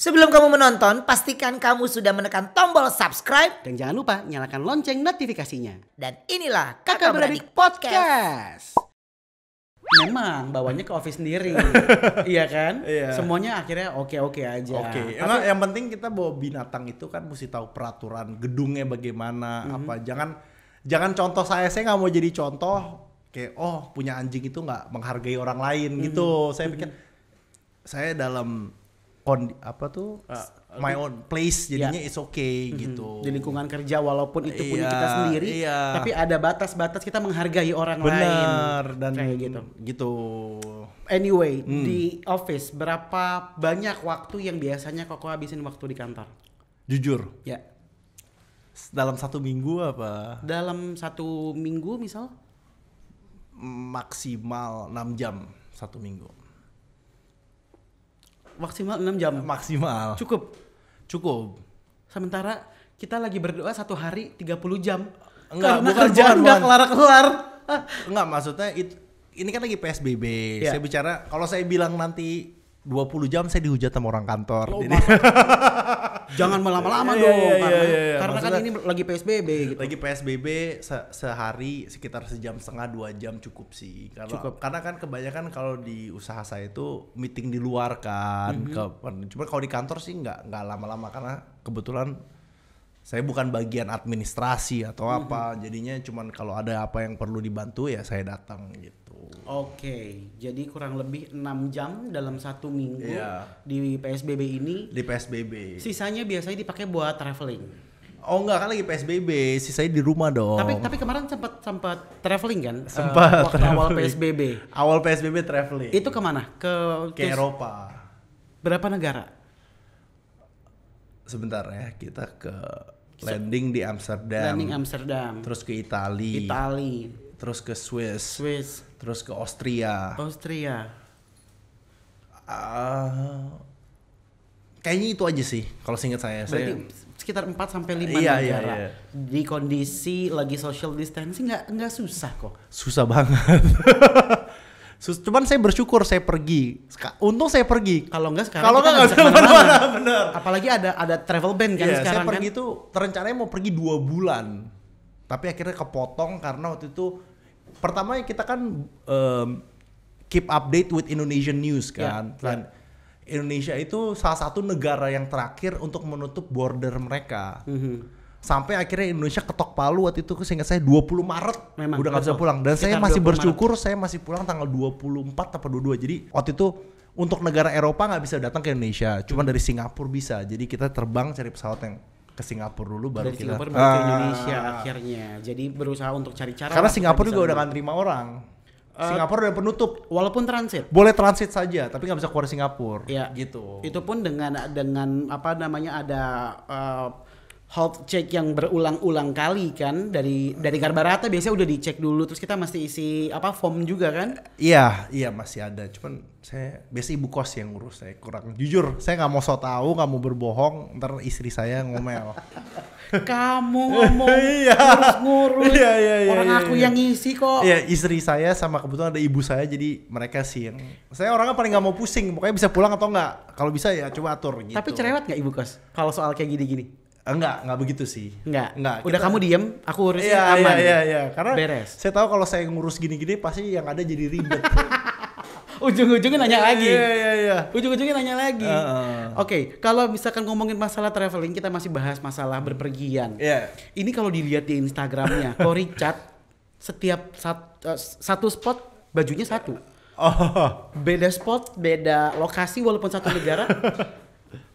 Sebelum kamu menonton, pastikan kamu sudah menekan tombol subscribe. Dan jangan lupa nyalakan lonceng notifikasinya. Dan inilah Kakak Beradik Podcast. Memang bawanya ke office sendiri. Iya kan? Iya. Semuanya akhirnya oke-oke aja. Oke, Tapi yang penting kita bawa binatang itu kan mesti tahu peraturan gedungnya bagaimana, apa jangan contoh saya nggak mau jadi contoh kayak punya anjing itu nggak menghargai orang lain gitu. Saya pikir saya dalam my own place jadinya is okay gitu. di lingkungan kerja walaupun itu punya Iya, kita sendiri, iya. tapi ada batas-batas kita menghargai orang lain. Benar, dan kayak gitu. Anyway, di office berapa banyak waktu yang biasanya Koko habisin waktu di kantor? Jujur, Ya. dalam 1 minggu apa Dalam 1 minggu misal? maksimal 6 jam 1 minggu. Maksimal 6 jam. Maksimal. Cukup. Sementara kita lagi berdoa 1 hari 30 jam. Enggak, Karena bukan, kerjaan bukan. nggak kelar-kelar. Enggak, maksudnya ini kan lagi PSBB. Iya. Saya bicara kalau saya bilang nanti 20 jam saya dihujat sama orang kantor. Oh, Jadi jangan lama-lama Iya, dong. iya, Karena, iya, iya. karena kan Maksudnya- ini lagi PSBB gitu. lagi PSBB sehari sekitar 1,5 jam 2 jam cukup sih. Karena kan kebanyakan kalau di usaha saya itu meeting di luar kan. Cuma kalau di kantor sih nggak lama-lama karena kebetulan saya bukan bagian administrasi atau apa. Jadinya cuman kalau ada apa yang perlu dibantu ya saya datang gitu. Oke, jadi kurang lebih 6 jam dalam 1 minggu Iya. di PSBB ini. Di PSBB. Sisanya biasanya dipakai buat traveling. Oh enggak, kan lagi PSBB, sisanya di rumah dong. Tapi kemarin sempat traveling kan? Sempat waktu awal traveling. PSBB. Awal PSBB traveling. Itu kemana? ke Eropa. Berapa negara? Sebentar ya, kita ke landing di Amsterdam. Landing Amsterdam, Terus ke Italia. Terus ke Swiss. Terus ke Austria. Kayaknya itu aja sih kalau seingat saya. Berarti sekitar 4 sampai 5 Iya, negara. iya. Di kondisi lagi social distancing nggak susah kok. Susah banget. Cuman saya bersyukur saya pergi. Untung saya pergi. Kalau nggak sekarang Kalau kita nggak bisa bisa kemana-mana. kemana-mana, bener. Apalagi ada travel ban kan Iya, sekarang saya pergi kan. tuh rencananya mau pergi 2 bulan. Tapi akhirnya kepotong karena waktu itu pertama kita kan keep update with Indonesian news kan. Ya, Dan Indonesia itu salah satu negara yang terakhir untuk menutup border mereka. Sampai akhirnya Indonesia ketok palu waktu itu seingat saya 20 Maret Memang, udah nggak bisa betul. pulang. Dan saya Sekitar masih 20 bersyukur saya masih pulang tanggal 24 atau 22. Jadi waktu itu untuk negara Eropa nggak bisa datang ke Indonesia. Cuma dari Singapura bisa. Jadi kita terbang cari pesawat yang ke Singapura dulu baru Dari kita Singapura balik ke Indonesia akhirnya. Jadi berusaha untuk cari cara. karena lah Singapura supaya juga bisa udah nggak terima orang. Singapura udah penutup. walaupun transit. Boleh transit saja, tapi nggak bisa keluar Singapura. Ya. Gitu. Itu pun dengan apa namanya ada health check yang berulang-ulang kali kan dari Garbarata biasanya udah dicek dulu terus kita mesti isi form juga kan? Iya masih ada. Cuman saya biasa ibu kos yang ngurus, saya kurang jujur. Saya nggak mau so tahu, nggak mau berbohong. Ntar istri saya ngomel. Kamu ngomong Iya. ngurus Iya, orang iya, aku iya. yang ngisi kok. Iya, istri saya sama kebetulan ada ibu saya, jadi mereka sih yang saya orangnya paling nggak mau pusing. Pokoknya bisa pulang atau nggak. Kalau bisa ya coba atur gitu. Tapi cerewet nggak ibu kos kalau soal kayak gini-gini? Enggak begitu sih. Enggak. Udah kita- kamu diem, aku urusin Iya, aman. Iya. Karena Beres. saya tahu kalau saya ngurus gini-gini pasti yang ada jadi ribet. Ujung-ujungnya nanya lagi. Iya. Ujung-ujungnya nanya lagi. Heeh. Oke, kalau misalkan ngomongin masalah traveling, kita masih bahas masalah berpergian. Iya. Ini kalau dilihat di Instagramnya, Ko Richard setiap satu spot bajunya satu. Oh. Beda spot, beda lokasi walaupun satu negara.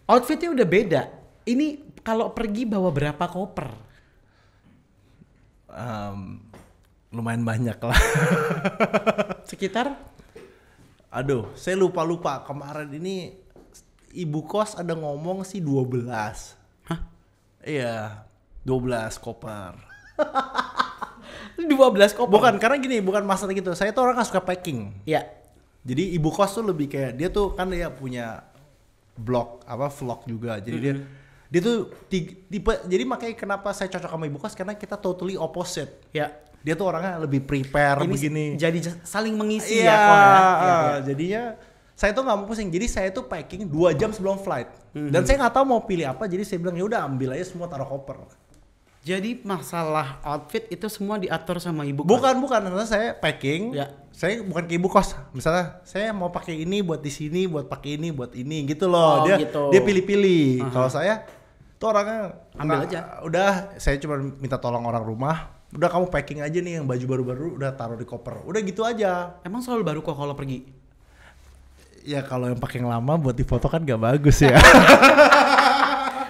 Outfitnya udah beda. Ini kalau pergi bawa berapa koper? Lumayan banyak lah. Sekitar? Aduh, saya lupa kemarin ini ibu kos ada ngomong sih 12. Hah? Iya, 12 koper. 12 koper? Bukan, karena gini, bukan masalah gitu. Saya tuh orang gak suka packing. Ya. Jadi ibu kos tuh lebih kayak dia tuh kan dia punya vlog juga. Jadi dia tuh tipe, jadi makanya kenapa saya cocok sama ibu kos karena kita totally opposite. Ya. Dia tuh orangnya lebih prepare Ini begini. jadi saling mengisi Iya, ya kok ya. Iya. jadinya saya tuh nggak mau pusing. Jadi saya tuh packing 2 jam sebelum flight. Dan saya nggak tahu mau pilih apa, jadi saya bilang ya udah ambil aja semua taruh koper. Jadi masalah outfit itu semua diatur sama ibu kos? Bukan, karena saya packing. Ya. Saya bukan ke ibu kos. Misalnya saya mau pakai ini buat di sini, buat pakai ini, buat ini gitu loh. Dia pilih-pilih. Kalau saya tuh orangnya ambil aja. Udah, saya cuma minta tolong orang rumah. Udah kamu packing aja nih yang baju baru-baru udah taruh di koper. Udah gitu aja. Emang selalu baru kok kalau pergi? Ya kalau yang pakai yang lama buat difoto kan gak bagus ya.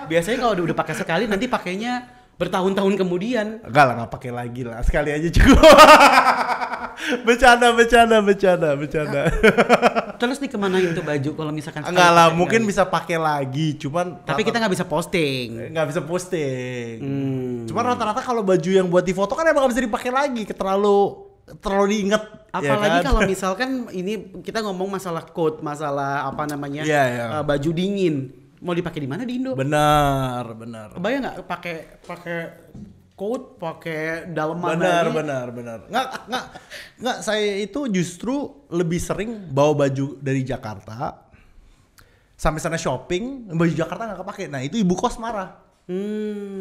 Biasanya kalau udah pakai sekali nanti pakainya bertahun-tahun kemudian. Enggak lah, nggak pakai lagi lah, sekali aja cukup. bercanda. Terus nih kemana itu baju kalau misalkan? Enggak lah, mungkin bisa pakai lagi, cuman. Tapi kita nggak bisa posting. Nggak bisa posting. Cuman rata-rata kalau baju yang buat difoto kan emang nggak bisa dipakai lagi, terlalu diinget. Apalagi ya kan? kalau misalkan ini kita ngomong masalah coat, masalah apa namanya baju dingin. Mau dipakai di mana di Indo? Benar. Kebayang nggak pakai coat, pakai daleman? Benar. Nggak. Saya itu justru lebih sering bawa baju dari Jakarta sampai sana shopping, baju Jakarta nggak kepake. Nah itu ibu kos marah.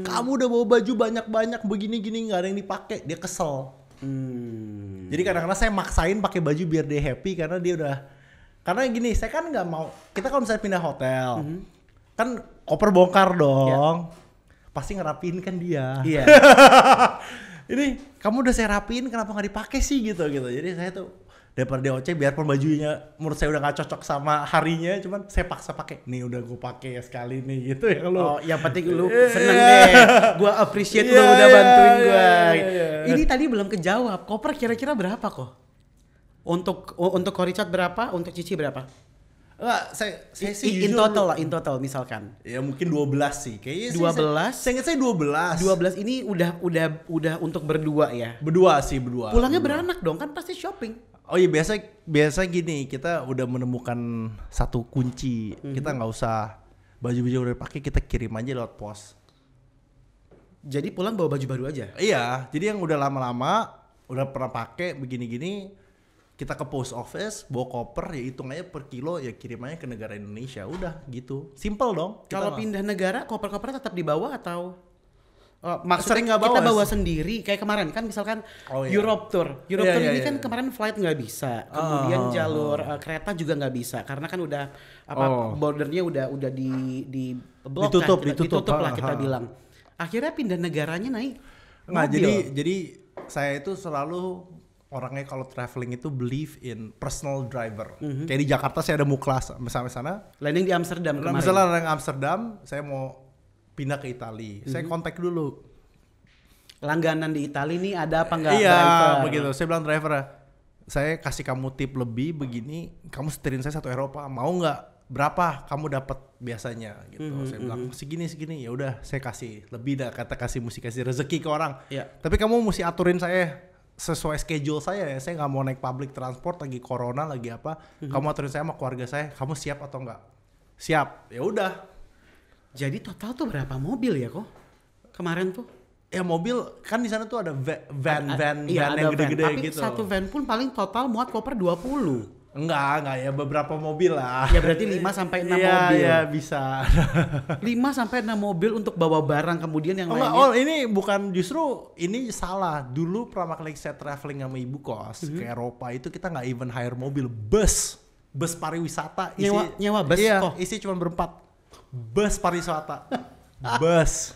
Kamu udah bawa baju banyak gini nggak ada yang dipakai, dia kesel. Jadi kadang-kadang saya maksain pakai baju biar dia happy karena gini, saya kan nggak mau. Kita kalau misalnya pindah hotel. Kan koper bongkar dong, pasti ngerapiin kan dia. Iya. Ini kamu udah saya rapiin, kenapa nggak dipakai sih gitu. Jadi saya tuh daripada DOC, biarpun bajunya menurut saya udah nggak cocok sama harinya, cuman saya paksa pakai. Nih udah gue pakai ya sekali nih gitu ya kalau. Oh, yang penting lu seneng deh. Gua appreciate lu udah bantuin gua. Ini tadi belum kejawab. Koper kira-kira berapa kok? Untuk Richard berapa? Untuk Cici berapa? Enggak, saya sih in total misalkan. Ya mungkin 12 sih. Kayaknya 12. Saya ingat saya 12. 12 ini udah untuk berdua ya. Berdua. Pulangnya beranak dong, kan pasti shopping. Oh iya, biasa gini, kita udah menemukan satu kunci. Kita nggak usah baju-baju yang udah dipakai, kita kirim aja lewat pos. Jadi pulang bawa baju baru aja. Iya, jadi yang udah lama-lama udah pernah pakai begini-gini, kita ke post office, bawa koper, ya hitung aja per kilo, ya kirim aja ke negara Indonesia. Udah gitu. Simple dong. Kalau pindah negara, koper-kopernya tetap dibawa atau maksudnya sering nggak bawa, kita bawa sendiri? Kayak kemarin kan misalkan Europe Tour. Tour ini kan kemarin flight nggak bisa. Kemudian jalur kereta juga nggak bisa. Karena kan udah bordernya udah di blok, ditutup lah kita bilang. Akhirnya pindah negaranya naik mobil. Jadi saya itu selalu orangnya kalau traveling itu believe in personal driver. Kayak di Jakarta saya ada Muklas sampai sana. Landing di Amsterdam kemarin. Misalnya landing Amsterdam, saya mau pindah ke Italia. Saya kontak dulu. Langganan di Italia nih ada apa enggak? Iya, driver? begitu. Saya bilang driver, saya kasih kamu tip lebih begini, kamu setirin saya satu Eropa. Mau nggak? Berapa kamu dapat biasanya? Gitu. Saya bilang segini. Ya udah, saya kasih lebih dah, kasih rezeki ke orang. Iya. Tapi kamu mesti aturin saya sesuai schedule saya ya. Saya nggak mau naik public transport lagi corona lagi apa. Kamu aturin saya sama keluarga saya. Kamu siap atau enggak? Siap. Ya udah. Jadi total tuh berapa mobil ya kok? Kemarin tuh? Ya mobil kan di sana tuh ada van yang gede-gede gitu. Tapi satu van pun paling total muat koper 20. Enggak ya, beberapa mobil lah. Ya berarti 5 sampai 6 mobil. Iya, bisa. 5 sampai 6 mobil untuk bawa barang kemudian yang lainnya. Ini bukan, justru ini salah. Dulu pertama kali saya traveling sama ibu kos ke Eropa itu kita nggak even hire mobil, bus pariwisata. Nyewa bus kok. Isi cuma berempat. Bus pariwisata. Bus.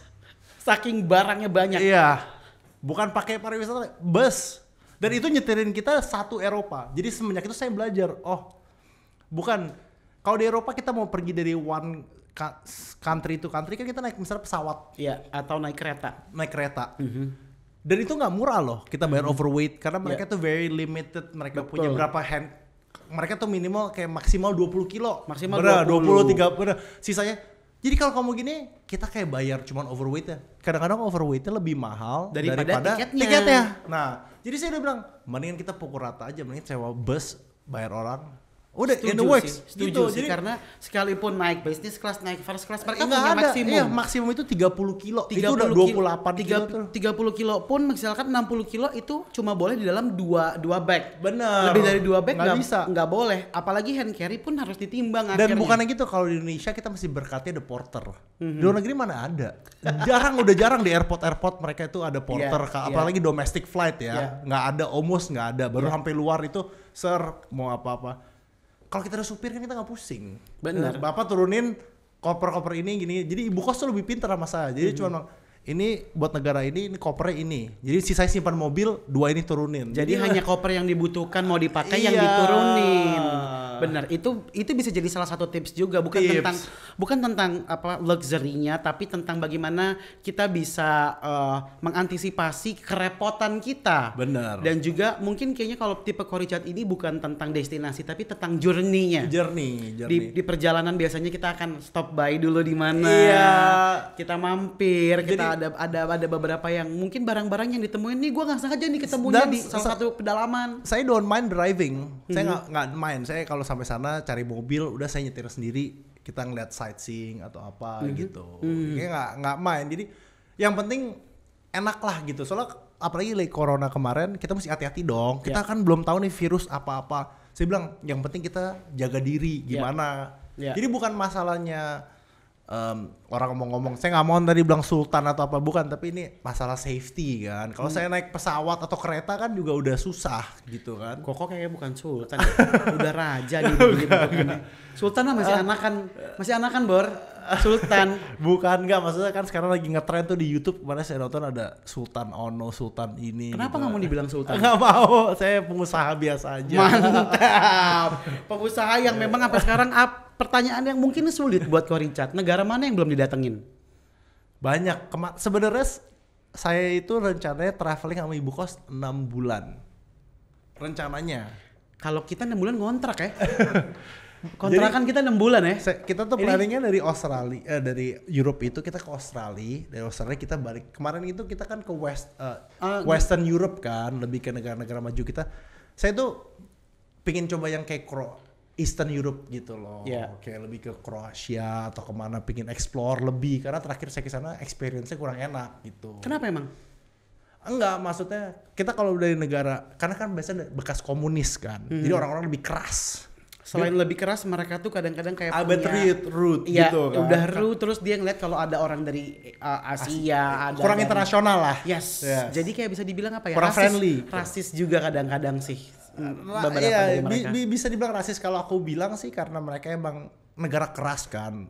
Saking barangnya banyak. Iya. Bukan pakai pariwisata, bus. Dan itu nyetirin kita satu Eropa. Jadi semenjak itu saya belajar, bukan. Kalau di Eropa kita mau pergi dari one country to country kan kita naik misalnya pesawat. Iya, atau naik kereta. Dan itu nggak murah loh, kita bayar overweight. Karena mereka tuh very limited, mereka punya berapa mereka tuh minimal kayak maksimal 20 kilo. Maksimal 20, 30, sisanya. Jadi kalau kamu gini, kita kayak bayar cuman overweight ya. Kadang-kadang overweightnya lebih mahal daripada tiketnya. Nah, jadi saya udah bilang, mendingan kita pukul rata aja, mendingan sewa bus, bayar orang. Udah in the Setuju works. sih, setuju gitu. sih, Jadi karena sekalipun naik business class, naik first class mereka nggak punya ada. maksimum. Iya, maksimum itu 30 kilo. Itu udah 28 kilo tuh. 30 kilo pun misalkan 60 kilo itu cuma boleh di dalam dua bag. Bener. Lebih dari 2 bag nggak bisa. nggak boleh. Apalagi hand carry pun harus ditimbang Dan akhirnya. bukannya gitu, kalau di Indonesia kita masih berkatnya ada porter. Di luar negeri mana ada? Udah jarang di airport mereka itu ada porter, apalagi domestic flight ya. Nggak ada, almost nggak ada. Baru sampai luar itu, sir mau apa-apa. Kalau kita ada supir kan kita nggak pusing. Bener. Bapak turunin koper-koper ini gini. Jadi ibu kos tuh lebih pintar sama saya. Jadi cuma ini buat negara ini kopernya ini. Jadi sisanya simpan mobil, 2 ini turunin. Jadi hanya koper yang dibutuhkan mau dipakai yang diturunin. Benar, itu bisa jadi salah satu tips juga, bukan tentang apa luxury-nya, tapi tentang bagaimana kita bisa mengantisipasi kerepotan kita. Benar. Dan juga mungkin kayaknya kalau tipe Cory Chart ini bukan tentang destinasi tapi tentang journey-nya. Journey. Di perjalanan biasanya kita akan stop by dulu di mana. Iya. Kita mampir, Jadi, kita ada beberapa yang mungkin barang-barang yang ditemuin nih gua nggak sengaja nih ketemunya di salah satu pedalaman. Saya don't mind driving. Saya nggak mind. Saya kalau sampai sana cari mobil, udah saya nyetir sendiri. Kita ngeliat sightseeing atau apa gitu. Kayak nggak main. Jadi yang penting enak lah gitu. Soalnya apalagi lagi corona kemarin, kita mesti hati-hati dong. Kita kan belum tahu nih virus apa-apa. Saya bilang yang penting kita jaga diri gimana. Jadi bukan masalahnya orang ngomong-ngomong, saya nggak mau tadi bilang sultan atau apa, bukan, tapi ini masalah safety kan. Kalau saya naik pesawat atau kereta kan juga udah susah gitu kan. Kok kayaknya bukan sultan ya? Udah raja nih begini. Sultan mah masih anakan Bor. Sultan. Bukan, nggak, maksudnya kan sekarang lagi ngetren tuh di YouTube, kemarin saya nonton ada Sultan Ono, Sultan ini. Kenapa nggak gitu. mau dibilang sultan? Nggak mau, saya pengusaha biasa aja. Mantap. Pengusaha yang memang sampai sekarang pertanyaan yang mungkin sulit buat Cory Chart. Negara mana yang belum didatengin? Banyak. Sebenarnya saya itu rencananya traveling sama ibu kos 6 bulan. Rencananya. Kalau kita 6 bulan ngontrak ya. Kontrakan kita 6 bulan ya. Kita tuh planningnya dari Australia, dari Europe itu kita ke Australia, dari Australia kita balik. Kemarin itu kita kan ke Western Europe kan, lebih ke negara-negara maju kita. Saya tuh pingin coba yang kayak Eastern Europe gitu loh, kayak lebih ke Kroasia atau kemana, pingin explore lebih, karena terakhir saya kesana experience-nya kurang enak gitu. Kenapa emang? Enggak, maksudnya kita kalau dari negara, karena kan biasanya bekas komunis kan, jadi orang-orang lebih keras. Selain lebih keras, mereka tuh kadang-kadang kayak rude gitu kan. Udah rude, terus dia ngeliat kalau ada orang dari Asia, ada kurang internasional lah. Yes. Jadi kayak bisa dibilang apa ya? Kurang friendly. Rasis juga kadang-kadang sih. Bisa dibilang rasis kalau aku bilang sih, karena mereka emang negara keras kan,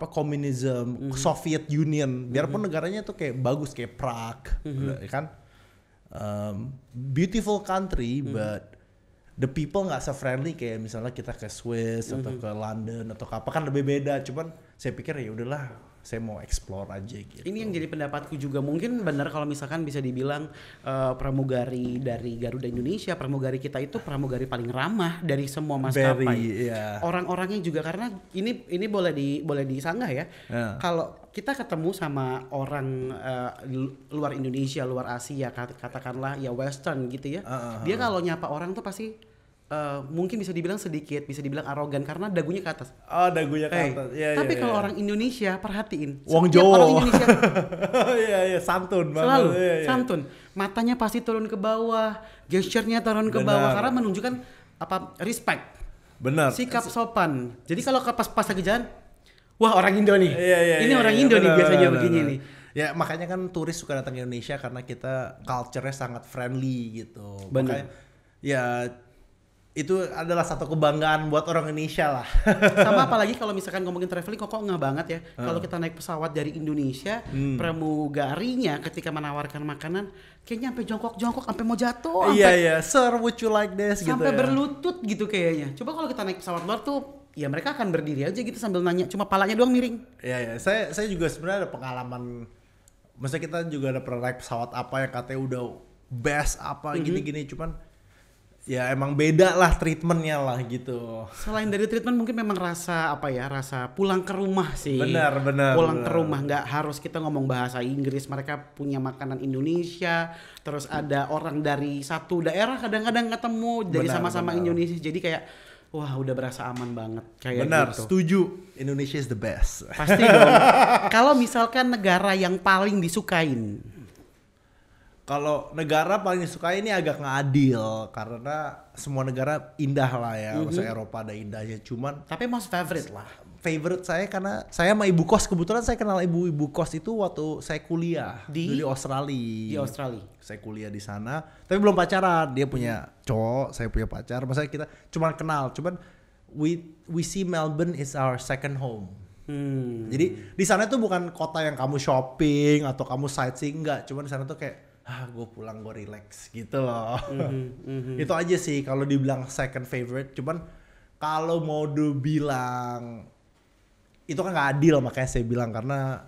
komunisme, Soviet Union, biarpun negaranya tuh kayak bagus kayak Prague, kan, beautiful country, but the people nggak se-friendly kayak misalnya kita ke Swiss atau ke London atau apa, kan lebih beda. Cuman saya pikir ya udahlah, saya mau explore aja gitu. Ini yang jadi pendapatku juga, mungkin benar kalau misalkan bisa dibilang pramugari dari Garuda Indonesia, pramugari kita itu pramugari paling ramah dari semua maskapai. Orang-orangnya juga, karena ini boleh disanggah ya. Kalau kita ketemu sama orang luar Indonesia, luar Asia, katakanlah ya Western gitu ya, dia kalau nyapa orang tuh pasti mungkin bisa dibilang arogan karena dagunya ke atas. Oh, dagunya ke atas. Tapi kalau orang Indonesia, perhatiin. Wong Jawa. Orang Indonesia iya, santun banget. Selalu santun. Matanya pasti turun ke bawah, gesturnya turun ke bawah karena menunjukkan respect. Benar. Sikap sopan. Jadi kalau pas lagi jalan, wah orang Indo nih. Ini orang iya, Indo nih biasanya begini nih. Ya makanya kan turis suka datang ke Indonesia karena kita culture-nya sangat friendly gitu. Benar. Makanya, ya itu adalah satu kebanggaan buat orang Indonesia lah. Sama apalagi kalau misalkan ngomongin traveling, kok nggak banget ya. Kalau kita naik pesawat dari Indonesia, pramugarinya ketika menawarkan makanan, kayaknya sampai jongkok-jongkok, sampai mau jatuh. Iya, sir, would you like this? Sampai gitu, berlutut gitu kayaknya. Coba kalau kita naik pesawat luar tuh, ya mereka akan berdiri aja gitu sambil nanya, cuma palanya doang miring. Iya, saya juga sebenarnya ada pengalaman. Maksudnya kita juga ada pernah naik pesawat apa yang katanya udah best apa gini-gini, cuman ya emang beda lah treatmentnya lah gitu. Selain dari treatment mungkin memang rasa pulang ke rumah sih. Benar. Pulang ke rumah, nggak harus kita ngomong bahasa Inggris, mereka punya makanan Indonesia. Terus ada orang dari satu daerah kadang-kadang ketemu dari sama-sama Indonesia. Jadi kayak Wah, udah berasa aman banget kayak Benar, gitu. setuju. Indonesia is the best. Pasti dong. Kalau misalkan negara yang paling disukain. Kalau negara paling disukai ini agak nggak adil karena semua negara indah lah ya. Maksudnya Eropa ada indahnya, cuman Tapi most favorite lah. favorite saya karena saya sama ibu kos, kebetulan saya kenal ibu kos itu waktu saya kuliah Di Australia. Di Australia. Saya kuliah di sana, tapi belum pacaran. Dia punya cowok, saya punya pacar. Maksudnya kita cuma kenal, cuman we see Melbourne is our second home. Jadi di sana tuh bukan kota yang kamu shopping atau kamu sightseeing, enggak. Cuman di sana tuh kayak gue pulang gue relax gitu loh. Itu aja sih kalau dibilang second favorite. Cuman kalau mau dibilang itu kan nggak adil, makanya saya bilang karena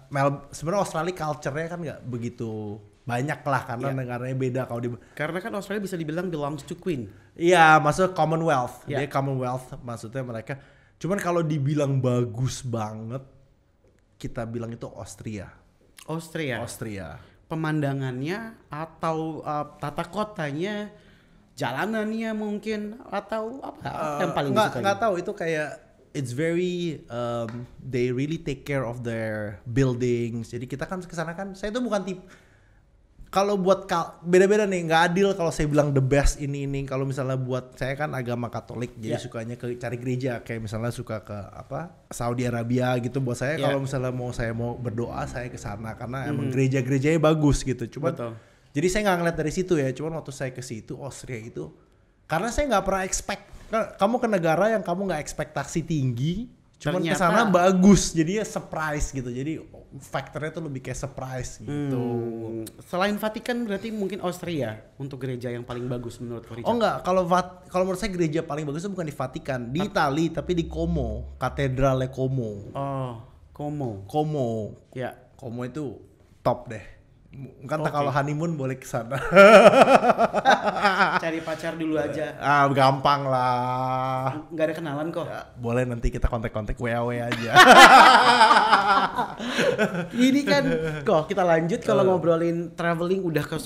sebenarnya Australia culture-nya kan nggak begitu banyak lah karena negaranya beda kalau di. Karena kan Australia bisa dibilang belongs to Queen. Iya, maksudnya Commonwealth. Yeah. Dia Commonwealth maksudnya mereka. Cuman kalau dibilang bagus banget, kita bilang itu Austria. Austria. Pemandangannya atau tata kotanya, jalanannya mungkin atau apa yang paling disukai? Nggak tahu, itu kayak it's very they really take care of their buildings. Jadi kita kan kesana kan, saya tuh bukan tipe, kalau buat beda-beda nih, nggak adil kalau saya bilang the best ini. Kalau misalnya buat saya kan agama Katolik, jadi sukanya cari gereja, kayak misalnya suka ke Saudi Arabia gitu. Buat saya kalau misalnya saya mau berdoa, saya ke sana karena emang gereja-gerejanya bagus gitu. Cuman jadi saya nggak ngeliat dari situ ya. Cuman waktu saya ke situ Austria itu, karena saya nggak pernah expect, kamu ke negara yang kamu nggak ekspektasi tinggi, cuman ke sana bagus, jadinya surprise gitu. Jadi faktornya tuh lebih kayak surprise gitu. Selain Vatikan berarti mungkin Austria untuk gereja yang paling bagus menurut Richard. Oh enggak, kalau menurut saya gereja paling bagus itu bukan di Vatikan, di Itali tapi di Como, Katedrale Como. Oh, Como. Ya. Como itu top deh. Kan kalau honeymoon boleh ke sana. Cari pacar dulu aja. Gampang lah. Nggak ada kenalan kok. Ya, boleh nanti kita kontak-kontak WA aja. Ini kan kok kita lanjut kalau ngobrolin traveling udah ke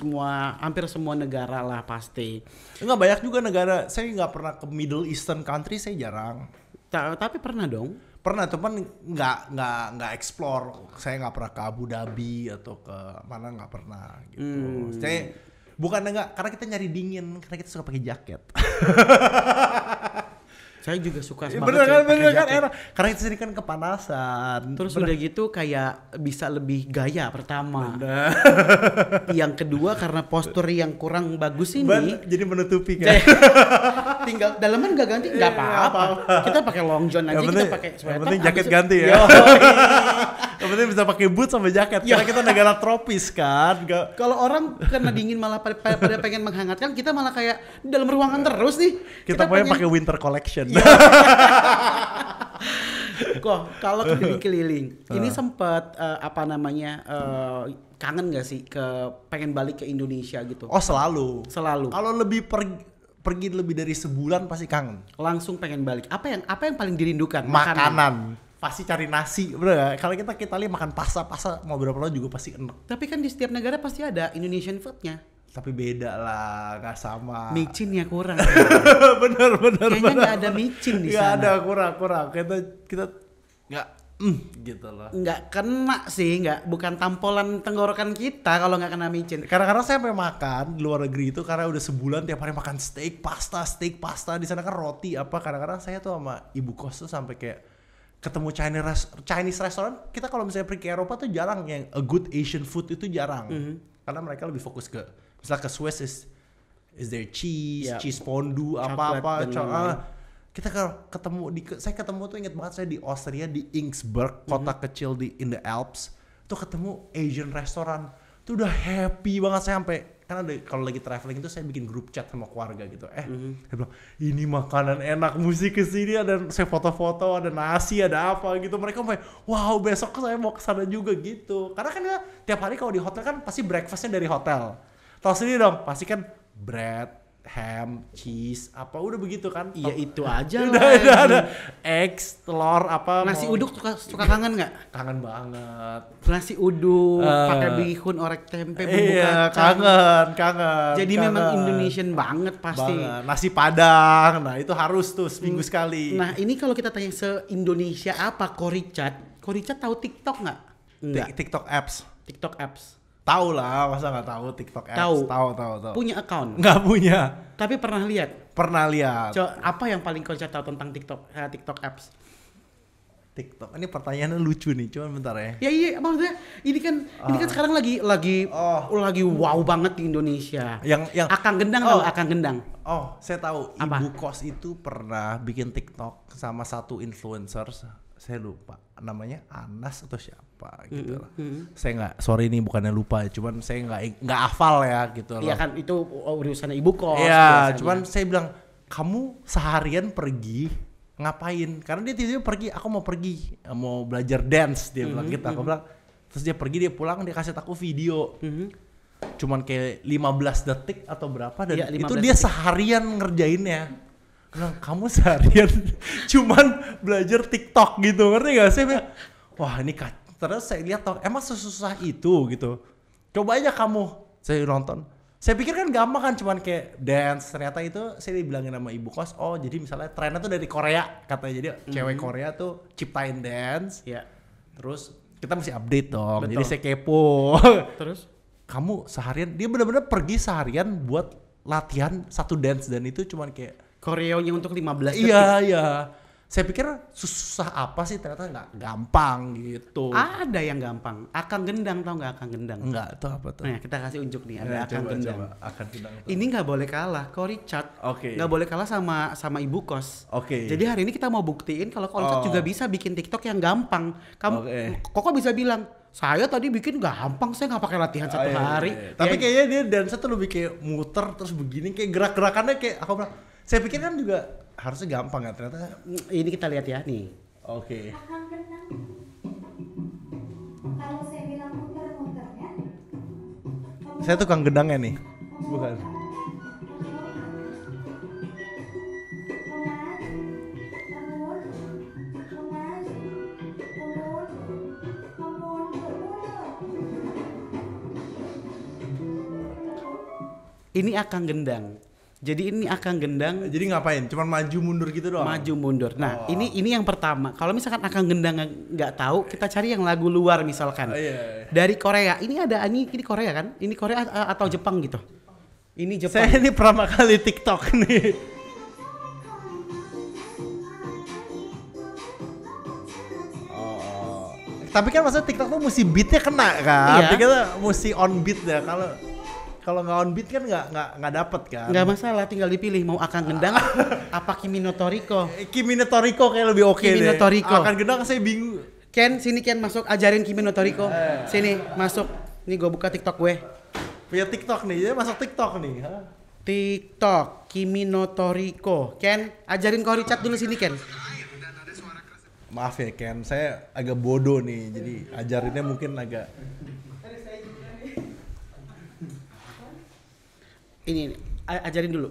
hampir semua negara lah pasti. Enggak, banyak juga negara. Saya nggak pernah ke Middle Eastern country, saya jarang. Tapi pernah dong. Pernah, cuman nggak explore. Saya nggak pernah ke Abu Dhabi atau ke mana, nggak pernah gitu. Saya bukan karena kita nyari dingin, karena kita suka pakai jaket. Saya juga suka bener kan, karena itu sendiri kan kepanasan. Terus udah gitu kayak bisa lebih gaya pertama. Yang kedua karena postur yang kurang bagus ini jadi menutupi kan. Tinggal dalaman gak ganti nggak apa-apa. Kita pakai long john aja, kita pakai sweater. Yang penting jaket ganti ya. Yang penting bisa pakai boot sama jaket. Karena kita negara tropis kan. Kalau orang karena dingin malah pada pengen menghangatkan, kita malah kayak di dalam ruangan terus nih. Kita pengen pakai winter collection. Kok kalau keliling-keliling, ini sempat kangen gak sih pengen balik ke Indonesia gitu? Oh selalu. Kalau lebih pergi lebih dari sebulan pasti kangen. Langsung pengen balik. Apa yang paling dirindukan? Makanan. Pasti cari nasi, bro. Kalau kita lihat makan pasta mau berapa lama juga pasti enak. Tapi kan di setiap negara pasti ada Indonesian foodnya. Tapi beda lah, nggak sama. Micinnya kurang. bener. Kayaknya nggak ada micin di sana. Nggak ada, kurang. Kita nggak gitu loh. Nggak kena sih, bukan tampolan tenggorokan kita kalau nggak kena micin. Kadang-kadang saya sampai makan di luar negeri itu karena udah sebulan tiap hari makan steak pasta. Di sana kan roti apa. Kadang-kadang saya tuh sama ibu kos tuh sampai kayak ketemu Chinese restaurant. Kita kalau misalnya pergi ke Eropa tuh jarang yang a good Asian food itu jarang. Karena mereka lebih fokus ke misalnya ke Swiss is there cheese fondue apa-apa. Kita saya ketemu tuh inget banget, saya di Austria di Innsbruck, kota kecil in the Alps. Tuh ketemu Asian restaurant. Tuh udah happy banget saya sampai karena kalau lagi traveling itu saya bikin grup chat sama keluarga gitu. Saya bilang ini makanan enak, mesti kesini, ada saya foto-foto, ada nasi, ada apa gitu. Mereka kayak wow besok saya mau kesana juga gitu. Karena kan ya, tiap hari kalau di hotel kan pasti breakfastnya dari hotel. Tahu sendiri dong, pasti kan bread, ham, cheese, apa udah begitu kan? Iya itu aja udah ada eggs, telur apa. Nasi uduk suka kangen nggak? Kangen banget. Nasi uduk pakai bihun, orek tempe, bumbu Iya, kacang. kangen. Jadi memang Indonesian banget pasti. Banget. Nasi Padang, nah itu harus tuh seminggu sekali. Nah ini kalau kita tanya se-Indonesia apa Koricat tahu TikTok nggak? Enggak. TikTok apps. TikTok apps. Tahu lah, masa nggak tahu TikTok apps? Tahu. Punya account? Nggak punya. Tapi pernah lihat? Pernah lihat. Apa yang paling Koricat tahu tentang TikTok apps? TikTok. Ini pertanyaannya lucu nih, cuman bentar ya. Ya iya, maksudnya ini kan sekarang lagi wow banget di Indonesia. Yang Akang Gendang tau Akang Gendang? Oh, saya tahu. Apa? Ibu kos itu pernah bikin TikTok sama satu influencer, saya lupa namanya Anas atau siapa gitu lah. Saya sorry nih bukannya lupa, cuman saya nggak hafal ya gitu loh. Iya kan itu urusannya ibu kos. Iya, cuman saya bilang kamu seharian pergi ngapain? Karena dia tiba-tiba pergi, aku mau pergi, mau belajar dance dia bilang gitu. Aku bilang, terus dia pergi, dia pulang, dia kasih aku video. Cuman kayak 15 detik atau berapa dan ya, itu dia seharian ngerjainnya. Bilang, kamu seharian cuman belajar TikTok gitu, ngerti gak? Saya bilang, wah ini terus saya lihat emang sesusah itu gitu. Coba aja kamu, saya nonton. Saya pikir kan gampang kan, cuman kayak dance. Ternyata itu saya dibilangin sama ibu kos, oh jadi misalnya trennya tuh dari Korea katanya. Jadi cewek Korea tuh ciptain dance. Ya. Terus kita mesti update dong. Betul. Jadi saya kepo. Terus? Kamu seharian, dia benar-benar pergi seharian buat latihan satu dance dan itu cuman kayak koreonya untuk 15 detik. Iya. Saya pikir susah apa sih, ternyata nggak gampang gitu. Ada yang gampang. Akang Gendang, tau nggak Akang Gendang? Enggak, itu apa tuh? Nah, kita kasih unjuk nih, ada Akang Gendang. Akang Gendang. Ini nggak boleh kalah, Koricat. Oke. Nggak boleh kalah sama ibu kos. Oke. Jadi hari ini kita mau buktiin kalau Koricat juga bisa bikin TikTok yang gampang. Koko bisa bilang, saya tadi bikin gampang, saya nggak pakai latihan satu hari. Iya. Tapi kayaknya dia dance tuh lebih kayak muter terus begini, kayak gerak-gerakannya kayak aku bilang. Saya pikir kan juga harusnya gampang ya, ternyata. Ini kita lihat ya nih. Oke. Kalau saya bilang muter-muternya, Saya tukang gendangnya nih. Bukan. Ini Akang Gendang. Jadi ini Akang Gendang. Jadi ngapain? Cuman maju mundur gitu doang. Maju mundur. Nah, ini yang pertama. Kalau misalkan Akang Gendang nggak tahu, kita cari yang lagu luar misalkan. Iya. Dari Korea. Ini Korea kan? Ini Korea atau Jepang gitu. Ini Jepang. Saya ini pertama kali TikTok nih. Tapi kan maksudnya TikTok tuh mesti beatnya kena kan? Iya. Kita mesti on beat ya. Kalau nggak on beat kan nggak dapet kan? Nggak masalah, tinggal dipilih mau Akang Gendang apa Kimi no Toriko. Kimi no Toriko kayak lebih oke Kimi no deh. Toriko. Akang Gendang saya bingung. Ken, sini Ken masuk, ajarin Kimi no Toriko. Sini masuk. Nih gue buka TikTok gue. Punya TikTok nih, jadi masuk TikTok nih. TikTok Kimi no Toriko. Ken, ajarin Koricat dulu sini Ken. Maaf ya Ken, saya agak bodoh nih, jadi ajarinnya mungkin agak. Ini ajarin dulu.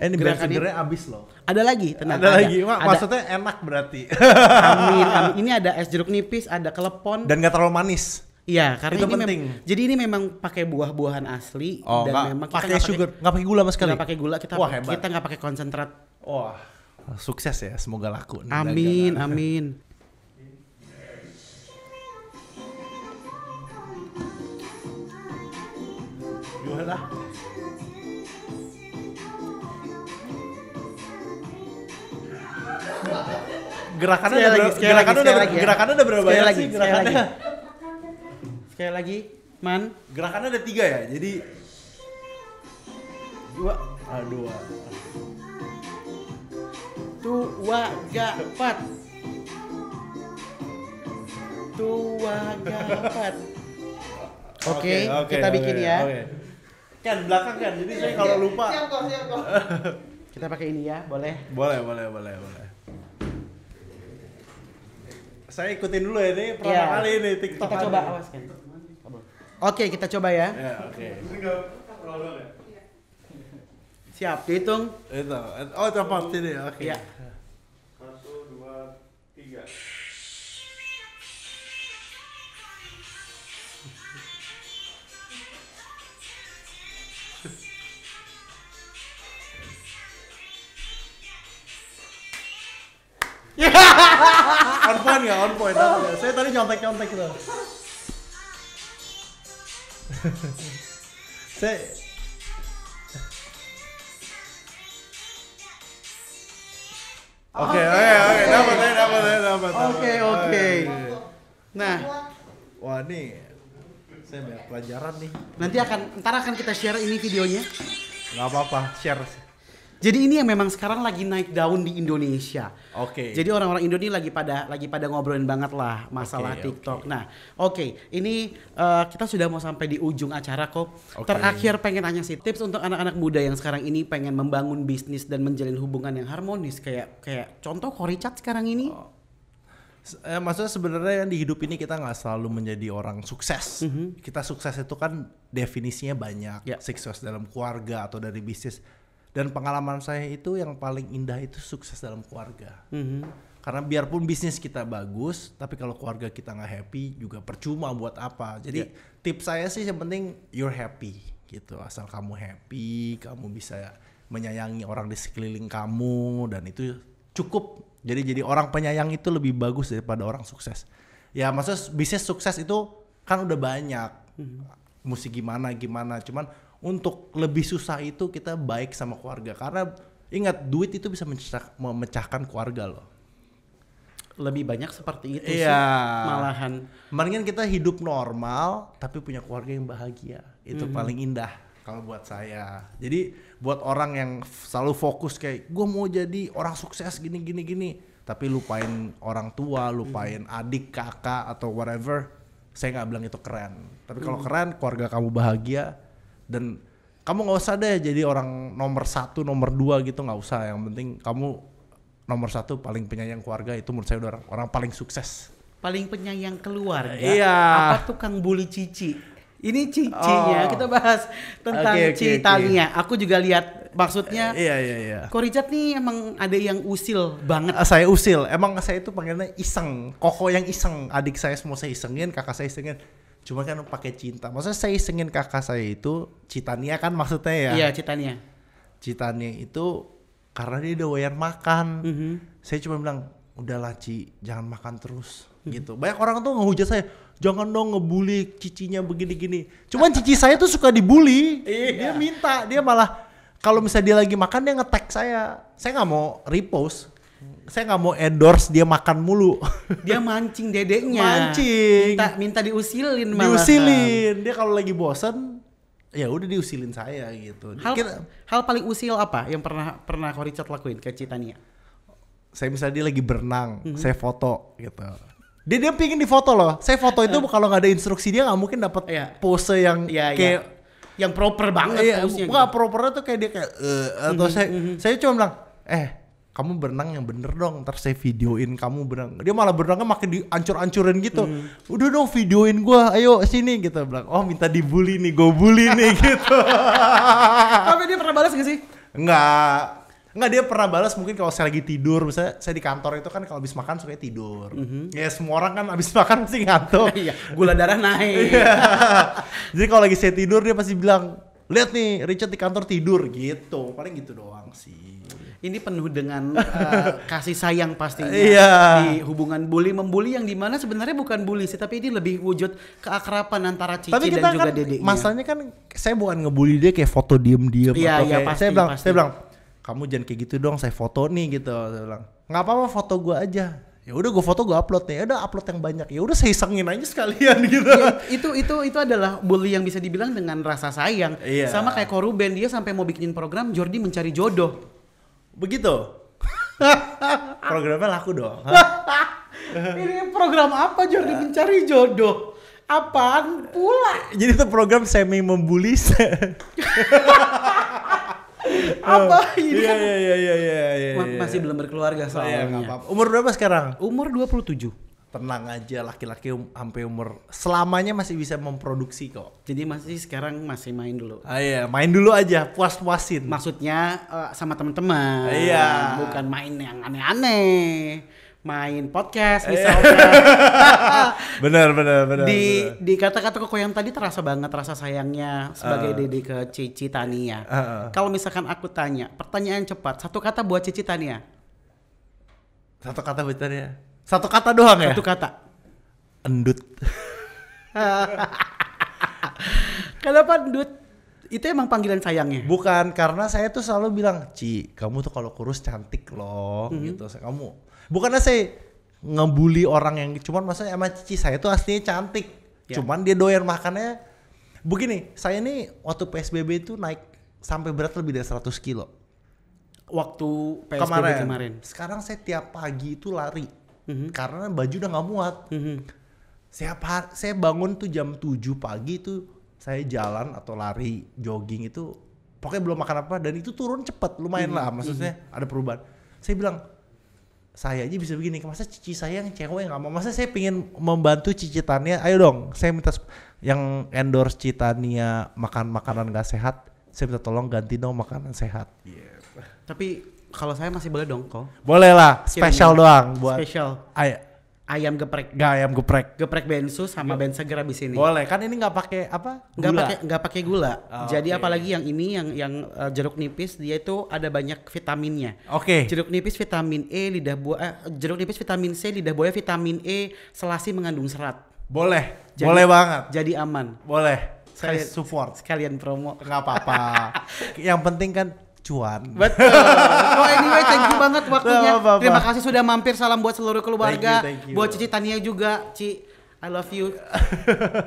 Ini Gerakannya- bensinnya abis loh. Ada lagi, tenang. Ada lagi, Ada. maksudnya enak berarti. Amin, amin. Ini ada es jeruk nipis, ada kelepon. Dan gak terlalu manis. Iya, karena Itu ini penting. Jadi ini memang pakai buah-buahan asli Oh, dan memang kita pakai sugar, nggak pakai gula sama sekali. Nggak pakai gula, kita Wah, hebat. kita nggak pakai konsentrat. Wah, sukses ya, semoga laku. nih Amin, dagangan. amin. Gimana? Gerakannya Sekali udah lagi, berapa? sekali lagi, sekali lagi ya. Gerakannya udah berapa Sekali banyak lagi, sih? sekali Gerakannya, lagi. Sekali lagi, Man. gerakannya ada 3 ya, jadi 2 dua. Tua gapat. Tua gapat. Oke, kita bikin ya. Oke. Kan belakang kan, jadi saya kalau lupa. Siap kok. Kita pakai ini ya, boleh? Boleh. Saya ikutin dulu ya, ini pertama Iya. kali ini TikTok. Kita coba, awas kan. Oke, kita coba ya. Ya, oke. Siap, dihitung. Itu. Oh, tepat ini. Oke. Iya. 1, 2, 3. On point nggak? On point. Saya tadi nyontek gitu. Saya Oke, dapat. Oke. Nah, Wah, nih saya banyak pelajaran nih. ntar akan kita share ini videonya. Nggak apa-apa, share. Jadi ini yang memang sekarang lagi naik daun di Indonesia. Oke. Jadi orang-orang Indonesia lagi pada ngobrolin banget lah masalah Oke, TikTok. oke. Nah, ini kita sudah mau sampai di ujung acara kok. Oke. Terakhir pengen tanya sih tips untuk anak-anak muda yang sekarang ini pengen membangun bisnis dan menjalin hubungan yang harmonis kayak contoh Koricat sekarang ini. Maksudnya sebenarnya di hidup ini kita nggak selalu menjadi orang sukses. Kita sukses itu kan definisinya banyak. Ya. Sukses dalam keluarga atau dari bisnis. Dan pengalaman saya itu yang paling indah itu sukses dalam keluarga. Karena biarpun bisnis kita bagus, tapi kalau keluarga kita nggak happy juga percuma buat apa. Jadi tips saya sih yang penting you're happy gitu. Asal kamu happy, kamu bisa menyayangi orang di sekeliling kamu dan itu cukup. Jadi orang penyayang itu lebih bagus daripada orang sukses. Ya maksudnya bisnis sukses itu kan udah banyak. Mesti gimana. Cuman untuk lebih susah itu kita baik sama keluarga. Karena ingat duit itu bisa memecahkan keluarga loh. Lebih banyak seperti itu sih Iya. malahan. Mendingan kita hidup normal tapi punya keluarga yang bahagia. Itu paling indah kalau buat saya. Jadi buat orang yang selalu fokus kayak gue mau jadi orang sukses gini. Tapi lupain orang tua, lupain adik, kakak atau whatever. Saya nggak bilang itu keren. Tapi kalau keren keluarga kamu bahagia. Dan kamu nggak usah deh jadi orang nomor 1, nomor 2 gitu, nggak usah. Yang penting kamu nomor 1 paling penyayang keluarga, itu menurut saya udah orang paling sukses. Paling penyayang keluarga. Iya. Apa tukang bully Cici? Ini Cicinya. Kita bahas tentang Oke. Tania. Aku juga lihat maksudnya. Iya. Koricat nih emang ada yang usil banget. Saya usil. Emang saya itu panggilnya iseng. Koko yang iseng. Adik saya semua saya isengin, kakak saya isengin. Cuma kan pakai cinta. Maksudnya saya isengin kakak saya itu Citania kan maksudnya ya. Iya, Citania. Citania itu karena dia doyan makan. Saya cuma bilang, udahlah Ci, jangan makan terus gitu. Banyak orang tuh ngehujat saya, jangan dong ngebully cicinya begini-gini. Cuman cici saya tuh suka dibully. Dia minta, dia malah kalau misalnya dia lagi makan dia nge-tag saya. Saya nggak mau repost. Saya nggak mau endorse dia makan mulu. Dia mancing dedeknya. Mancing. Minta diusilin malah. Diusilin. Dia kalau lagi bosen, ya udah diusilin saya gitu. Hal paling usil apa yang pernah Koricat lakuin ke Citania? Saya misalnya dia lagi berenang, saya foto gitu. Dia pingin difoto loh. Saya foto itu kalau nggak ada instruksi dia nggak mungkin dapat pose yang kayak yang proper banget posenya. Nggak propernya tuh kayak dia kayak atau saya cuma bilang, kamu berenang yang bener dong, ntar saya videoin kamu berenang. Dia malah berenangnya makin diancur-ancurin gitu. Udah dong videoin gua, ayo sini gitu. Bilang, oh minta dibully nih, gue bully nih gitu. Tapi dia pernah balas gak sih? Enggak, dia pernah balas mungkin kalau saya lagi tidur. Misalnya saya di kantor itu kan kalau habis makan suka tidur. Ya semua orang kan habis makan pasti ngantuk. Iya, gula darah naik. Jadi kalau lagi saya tidur dia pasti bilang, lihat nih Richard di kantor tidur gitu. Paling gitu doang sih. Ini penuh dengan kasih sayang pastinya. Iya. Di hubungan bully-membuli yang dimana sebenarnya bukan bully sih, tapi ini lebih wujud keakraban antara Cici tapi dan juga kan, dedeknya. masalahnya kan saya bukan ngebully dia kayak foto diem-diem. Iya, atau iya, kayak, pasti, saya pasti. bilang, kamu jangan kayak gitu dong, saya foto nih gitu. Saya bilang, nggak apa-apa foto gue aja. Ya udah gue foto, gue upload nih. Ya udah upload yang banyak. Ya udah saya isengin aja sekalian gitu. Ya, itu adalah bully yang bisa dibilang dengan rasa sayang. Iya. Sama kayak Koruben, dia sampai mau bikin program Jordi mencari jodoh. Begitu. Programnya laku dong. Ini program apa Jordi mencari jodoh? Apaan pula? Jadi itu program semi membuli. Apa ini? Iya. Masih belum berkeluarga Nggak soalnya. apa-apa. Umur berapa sekarang? Umur 27. tenang aja, laki-laki sampai umur selamanya masih bisa memproduksi kok. Jadi sekarang masih main dulu. Iya, main dulu aja, puas-puasin. Maksudnya sama teman-teman. Iya. Bukan main yang aneh-aneh. Main podcast misalnya. Benar. Di kata-kata Koko yang tadi terasa banget rasa sayangnya sebagai Dede ke Cici Tania. Kalau misalkan aku tanya, pertanyaan cepat, satu kata buat Cici Tania. Satu kata betul ya. Satu kata doang ya? Satu kata. Endut. Kenapa endut? Itu emang panggilan sayangnya? Bukan, karena saya tuh selalu bilang, Ci, kamu tuh kalau kurus cantik loh, gitu. Kamu, bukannya saya ngebully orang yang, cuman maksudnya emang Cici saya tuh aslinya cantik. Ya. Cuman dia doyan makannya. Begini, saya nih waktu PSBB itu naik sampai berat lebih dari 100 kilo. Waktu PSBB kemarin. Sekarang saya tiap pagi itu lari. Karena baju udah gak muat. Saya bangun tuh jam 7 pagi itu saya jalan atau lari, jogging itu pokoknya belum makan apa dan itu turun cepet lumayan lah, maksudnya ada perubahan. Saya bilang saya aja bisa begini, masa Cici saya yang cewek nggak mau, masa saya pengen membantu Cici Tania, ayo dong saya minta yang endorse Cici Tania makan makanan gak sehat, saya minta tolong ganti dong makanan sehat. Tapi kalau saya masih boleh dong kok. Boleh lah, spesial doang buat spesial. Ayam geprek. Gak ayam geprek. Geprek bensu sama ben seger abis ini. Boleh, kan ini nggak pakai apa? Nggak pakai gula. Jadi okay. apalagi yang ini yang jeruk nipis dia itu ada banyak vitaminnya. Oke. Jeruk nipis vitamin E, jeruk nipis vitamin C, lidah buaya vitamin E, selasi mengandung serat. Boleh. Boleh banget. Jadi aman. Boleh. Saya support. Sekalian promo. Nggak apa-apa. Yang penting kan cuan. Betul. Oh anyway, thank you banget waktunya. Terima kasih sudah mampir. Salam buat seluruh keluarga. Thank you. Buat Cici Tania juga, Ci. I love you.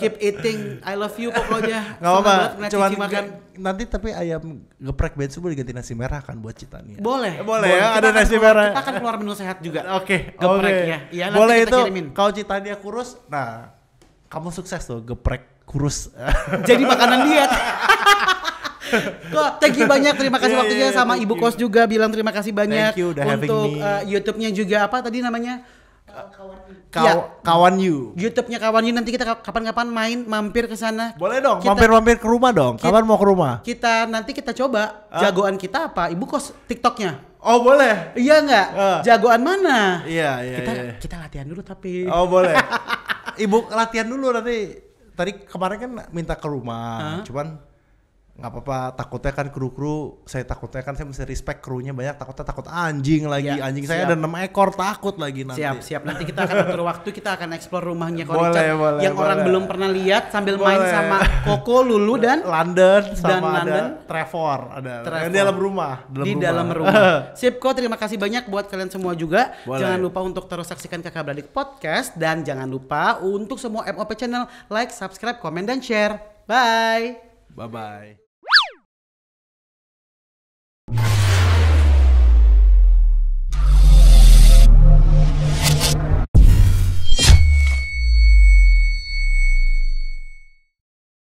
Keep eating. I love you pokoknya. Gak apa-apa. Cuman makan. Nanti tapi ayam geprek bensu boleh diganti nasi merah kan buat Cici Tania. Boleh ya. Ada nasi merah. Kita akan keluar menu sehat juga. Oke. Geprek ya. Iya, nanti boleh kita itu. kirimin. Kalau Cici Tania kurus, nah kamu sukses tuh geprek kurus. Jadi makanan diet. Kok, thank you banyak, terima kasih waktunya sama Ibu Kos juga bilang terima kasih banyak untuk YouTube-nya juga apa tadi namanya? Kawan You. YouTube-nya Kawan You, nanti kita kapan-kapan mampir ke sana. Boleh dong, mampir-mampir ke rumah dong. Kapan mau ke rumah? Nanti kita coba jagoan kita apa? Ibu Kos TikTok-nya. Oh, boleh. Iya enggak? Jagoan mana? Iya. Kita latihan dulu tapi. Oh, boleh. Ibu latihan dulu nanti. Tadi kemarin kan minta ke rumah, cuman nggak apa-apa, takutnya kan kru saya takutnya kan saya mesti respect krunya banyak, takut anjing lagi ya, anjing saya ada 6 ekor takut lagi nanti. Siap nanti kita akan atur waktu, kita akan explore rumahnya boleh, yang orang belum pernah lihat sambil main sama Koko, Lulu dan London sama ada Trevor di dalam rumah. Sip kok, terima kasih banyak buat kalian semua juga. Jangan lupa untuk terus saksikan Kakak Beradik Podcast dan jangan lupa untuk semua MOP channel like, subscribe, komen dan share. Bye.